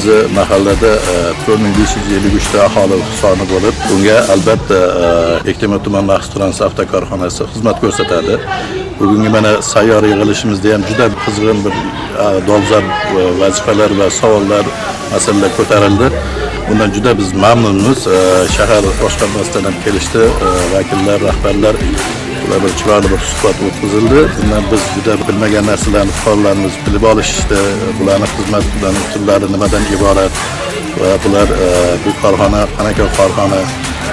bizni mahallada 4553 ta aholi soni bo'lib, bunga albatta Bektemir tuman maxsus transport avtokorxonasi xizmat ko'rsatadi. Bugungi mana sayyor yig'ilishimizda ham juda qizg'in bir dolzarb vazifalar va savollar, masalalar ko'tarildi. Bundan juda biz mamnunmiz. Shahar boshqarmasidan ham kelishdi, vakillar, rahbarlar ular bir chiroyli bir suhbat o'tkazildi. Bundan biz juda bilmagan narsalarni fuqarolarimiz bilib olishdi. Bularning xizmat turlari nimadan iborat va bular bu korxona qanaqa korxona,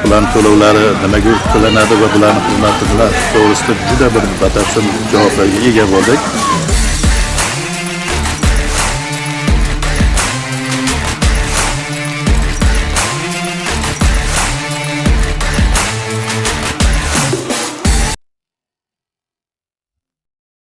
bularning to'lovlari nimaga to'lanadi va bularning xizmati bilan to'g'risida juda bir batafsil javoblarga ega bo'ldik.